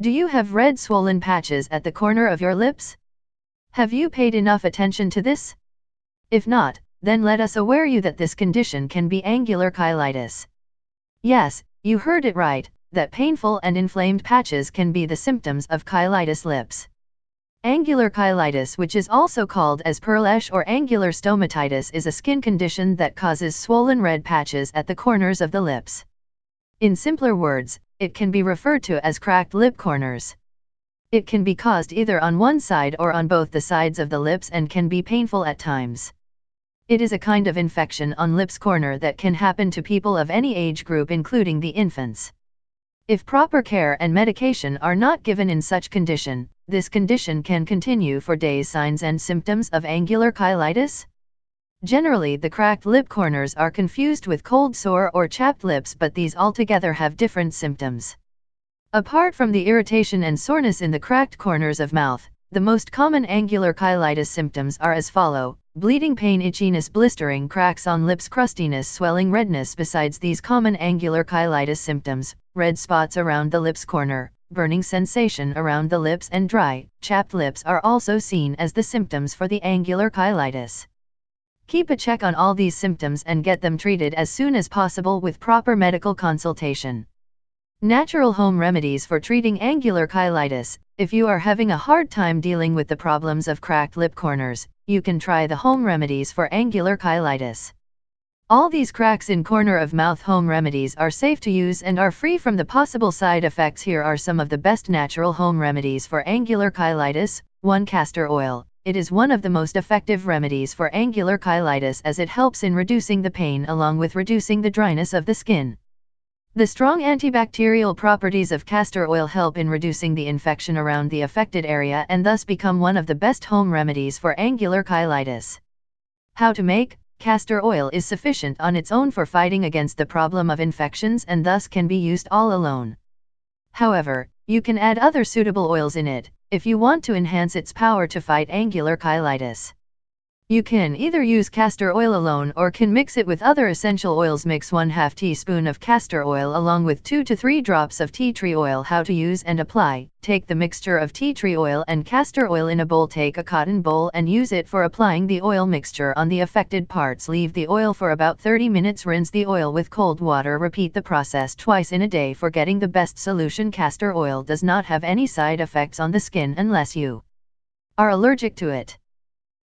Do you have red swollen patches at the corner of your lips? Have you paid enough attention to this? If not, then let us aware you that this condition can be angular cheilitis. Yes, you heard it right, that painful and inflamed patches can be the symptoms of cheilitis lips. Angular cheilitis, which is also called as perleche or angular stomatitis, is a skin condition that causes swollen red patches at the corners of the lips. In simpler words, it can be referred to as cracked lip corners. It can be caused either on one side or on both the sides of the lips and can be painful at times. It is a kind of infection on lips corner that can happen to people of any age group, including the infants. If proper care and medication are not given in such condition, this condition can continue for days. Signs and symptoms of angular cheilitis? Generally, the cracked lip corners are confused with cold sore or chapped lips, but these altogether have different symptoms. Apart from the irritation and soreness in the cracked corners of mouth, the most common angular cheilitis symptoms are as follow: bleeding, pain, itchiness, blistering, cracks on lips, crustiness, swelling, redness. Besides these common angular cheilitis symptoms, red spots around the lips corner, burning sensation around the lips, and dry, chapped lips are also seen as the symptoms for the angular cheilitis. Keep a check on all these symptoms and get them treated as soon as possible with proper medical consultation. Natural home remedies for treating angular cheilitis. If you are having a hard time dealing with the problems of cracked lip corners, you can try the home remedies for angular cheilitis. All these cracks in corner of mouth home remedies are safe to use and are free from the possible side effects. Here are some of the best natural home remedies for angular cheilitis. 1. Castor oil. It is one of the most effective remedies for angular cheilitis as it helps in reducing the pain along with reducing the dryness of the skin. The strong antibacterial properties of castor oil help in reducing the infection around the affected area and thus become one of the best home remedies for angular cheilitis. How to make? Castor oil is sufficient on its own for fighting against the problem of infections and thus can be used all alone. However, you can add other suitable oils in it, if you want to enhance its power to fight angular cheilitis. You can either use castor oil alone or can mix it with other essential oils. Mix 1/2 teaspoon of castor oil along with 2 to 3 drops of tea tree oil. How to use and apply? Take the mixture of tea tree oil and castor oil in a bowl. Take a cotton bowl and use it for applying the oil mixture on the affected parts. Leave the oil for about 30 minutes. Rinse the oil with cold water. Repeat the process twice in a day for getting the best solution. Castor oil does not have any side effects on the skin unless you are allergic to it.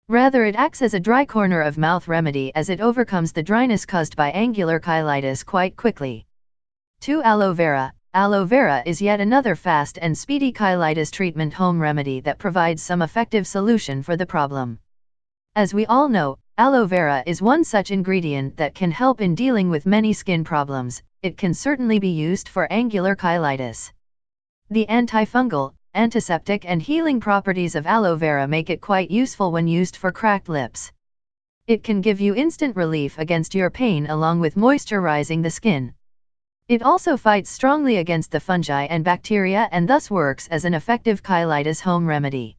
Rather, it acts as a dry corner of mouth remedy as it overcomes the dryness caused by angular cheilitis quite quickly. 2. Aloe vera. Aloe vera is yet another fast and speedy cheilitis treatment home remedy that provides some effective solution for the problem. As we all know, aloe vera is one such ingredient that can help in dealing with many skin problems. It can certainly be used for angular cheilitis. The antifungal, antiseptic and healing properties of aloe vera make it quite useful when used for cracked lips. It can give you instant relief against your pain along with moisturizing the skin. It also fights strongly against the fungi and bacteria and thus works as an effective cheilitis home remedy.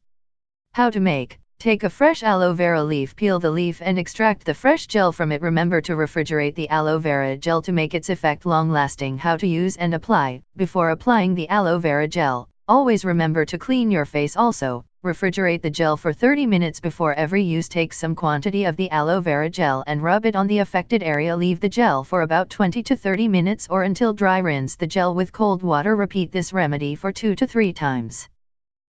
How to make? Take a fresh aloe vera leaf, peel the leaf and extract the fresh gel from it. Remember to refrigerate the aloe vera gel to make its effect long-lasting. How to use and apply? Before applying the aloe vera gel, always remember to clean your face also. Refrigerate the gel for 30 minutes before every use. Take some quantity of the aloe vera gel and rub it on the affected area. Leave the gel for about 20 to 30 minutes or until dry. Rinse the gel with cold water. Repeat this remedy for 2 to 3 times.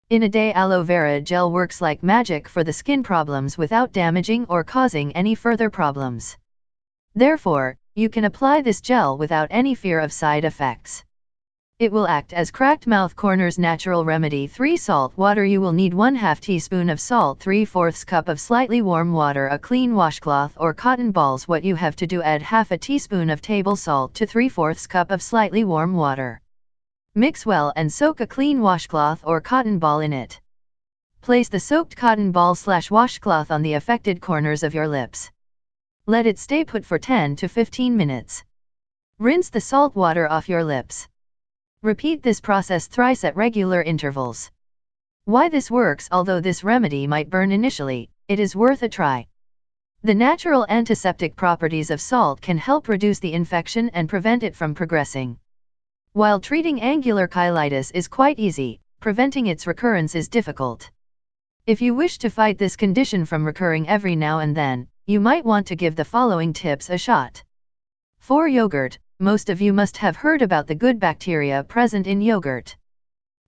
In a day, aloe vera gel works like magic for the skin problems without damaging or causing any further problems. Therefore, you can apply this gel without any fear of side effects. It will act as cracked mouth corners natural remedy. 3. Salt water. You will need 1/2 teaspoon of salt, 3/4 cup of slightly warm water, a clean washcloth or cotton balls. What you have to do: add 1/2 teaspoon of table salt to 3/4 cup of slightly warm water. Mix well and soak a clean washcloth or cotton ball in it. Place the soaked cotton ball/washcloth on the affected corners of your lips. Let it stay put for 10 to 15 minutes. Rinse the salt water off your lips. Repeat this process thrice at regular intervals. Why this works? Although this remedy might burn initially, it is worth a try. The natural antiseptic properties of salt can help reduce the infection and prevent it from progressing. While treating angular cheilitis is quite easy, preventing its recurrence is difficult. If you wish to fight this condition from recurring every now and then, you might want to give the following tips a shot. For yogurt, most of you must have heard about the good bacteria present in yogurt.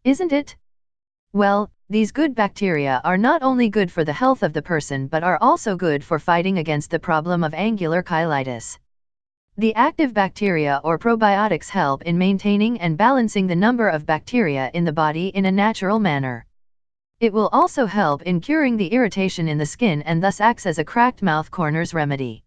Isn't it? Well, these good bacteria are not only good for the health of the person but are also good for fighting against the problem of angular cheilitis. The active bacteria or probiotics help in maintaining and balancing the number of bacteria in the body in a natural manner. It will also help in curing the irritation in the skin and thus acts as a cracked mouth corners remedy.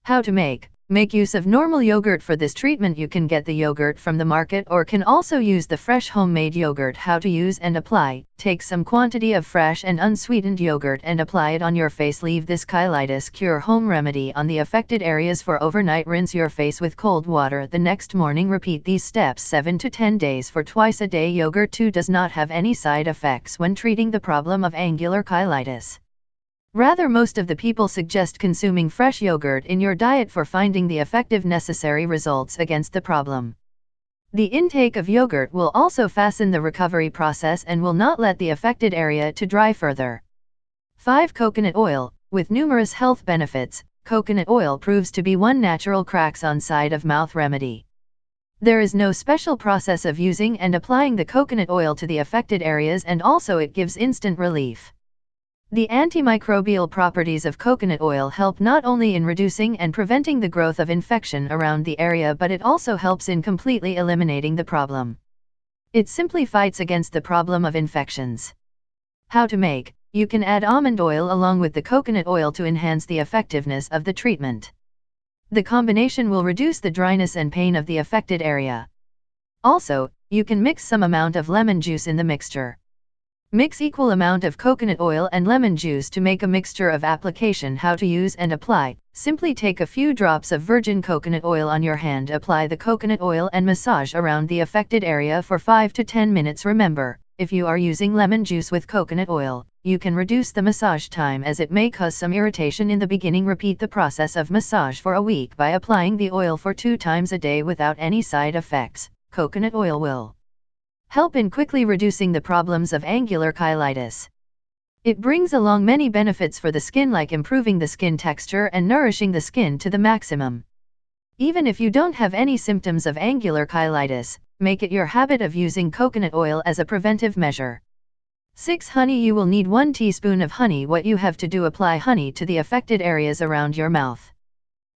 How to make use of normal yogurt for this treatment. You can get the yogurt from the market or can also use the fresh homemade yogurt. How to use and apply: take some quantity of fresh and unsweetened yogurt and apply it on your face. Leave this cheilitis cure home remedy on the affected areas for overnight. Rinse your face with cold water the next morning. Repeat these steps 7 to 10 days for twice a day. Yogurt 2 does not have any side effects when treating the problem of angular cheilitis. Rather, most of the people suggest consuming fresh yogurt in your diet for finding the effective necessary results against the problem. The intake of yogurt will also fasten the recovery process and will not let the affected area to dry further. 5. Coconut oil. With numerous health benefits, coconut oil proves to be one natural cracks on side of mouth remedy. There is no special process of using and applying the coconut oil to the affected areas, and also it gives instant relief. The antimicrobial properties of coconut oil help not only in reducing and preventing the growth of infection around the area, but it also helps in completely eliminating the problem. It simply fights against the problem of infections. How to make: you can add almond oil along with the coconut oil to enhance the effectiveness of the treatment. The combination will reduce the dryness and pain of the affected area. Also, you can mix some amount of lemon juice in the mixture. Mix equal amount of coconut oil and lemon juice to make a mixture of application. How to use and apply: simply take a few drops of virgin coconut oil on your hand, apply the coconut oil and massage around the affected area for 5 to 10 minutes. Remember, if you are using lemon juice with coconut oil, you can reduce the massage time as it may cause some irritation in the beginning. Repeat the process of massage for a week by applying the oil for 2 times a day without any side effects. Coconut oil will help in quickly reducing the problems of angular cheilitis. It brings along many benefits for the skin, like improving the skin texture and nourishing the skin to the maximum. Even if you don't have any symptoms of angular cheilitis, make it your habit of using coconut oil as a preventive measure. 6. Honey. You will need 1 teaspoon of honey. What you have to do: apply honey to the affected areas around your mouth.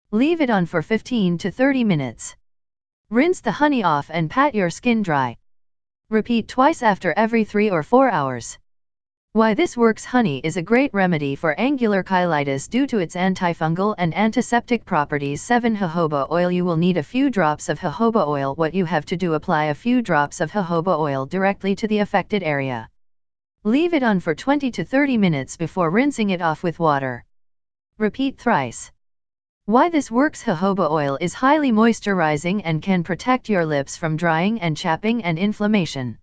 Leave it on for 15 to 30 minutes. Rinse the honey off and pat your skin dry. Repeat twice after every 3 or 4 hours. Why this works: honey is a great remedy for angular cheilitis due to its antifungal and antiseptic properties. 7. Jojoba oil. You will need a few drops of jojoba oil. What you have to do: apply a few drops of jojoba oil directly to the affected area. Leave it on for 20 to 30 minutes before rinsing it off with water. Repeat thrice. Why this works: jojoba oil is highly moisturizing and can protect your lips from drying and chapping and inflammation.